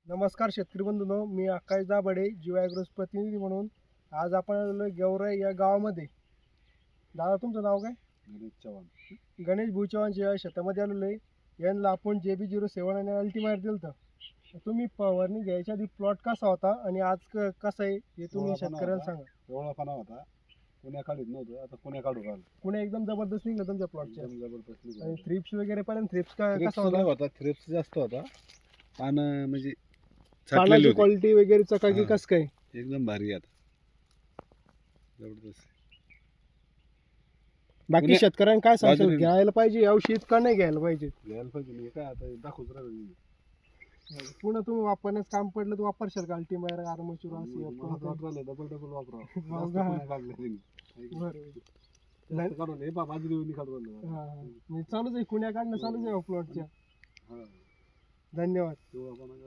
नमस्कार शेतकरी बंधूंनो, मी आकाश दाभाडे जीवा ॲग्रोज प्रतिनिधी म्हणून आज आपण आलेलो गेवराई या गावामध्ये. दादा तुमचं नाव काय? गणेश चव्हाण. गणेश भुईचव्हाणच्या शेतामध्ये आलेलो आहे. यांना आपण JB07 आणि अल्टिमायर दिलं होतं. तुम्ही फवारणी घ्यायच्या आधी प्लॉट कसा होता आणि आज कसा आहे हे तुम्ही शेतकऱ्याला सांगा. एवढापणा होता, कुण्या काढीत नव्हतं, आता कुण्या काढू राहिलं. कुणी एकदम जबरदस्त निघलं तुमच्या प्लॉटच्या. एकदम जबरदस्त निघालं. आणि थ्रिप्स वगैरे पण थ्रिप्स कसा थ्रिप्स होता? लय होता, थ्रिप्स जास्त होता. पानं म्हणजे पानाची छाटलेली होती. क्वालिटी वगैरे चकाकी हा. कसं काय? एकदम भारी आहे आता, जबरदस्त. बाकी पुण्या- शेतकऱ्यांना काय सांगतो, बाजरी- घ्यायला पाहिजे औषध का नाही घ्यायला पाहिजे? घ्यायला पाहिजे नाही काय आता दाखवूच राहिलं. पुन्हा तुम्ही वापरण्यास काम पडलं तर वापरशाल का अल्टिमायर आर्मचूर डबल डबल वापरा. हो जास्त का? पुण्या काढलं नाही. जास्त काढून हे पहा, बाजरी काढून राहिलं. चालूच आहे कुण्या काढणं चालूच आहे प्लॉटच्या. हा. धन्यवाद. तेव्हा आपण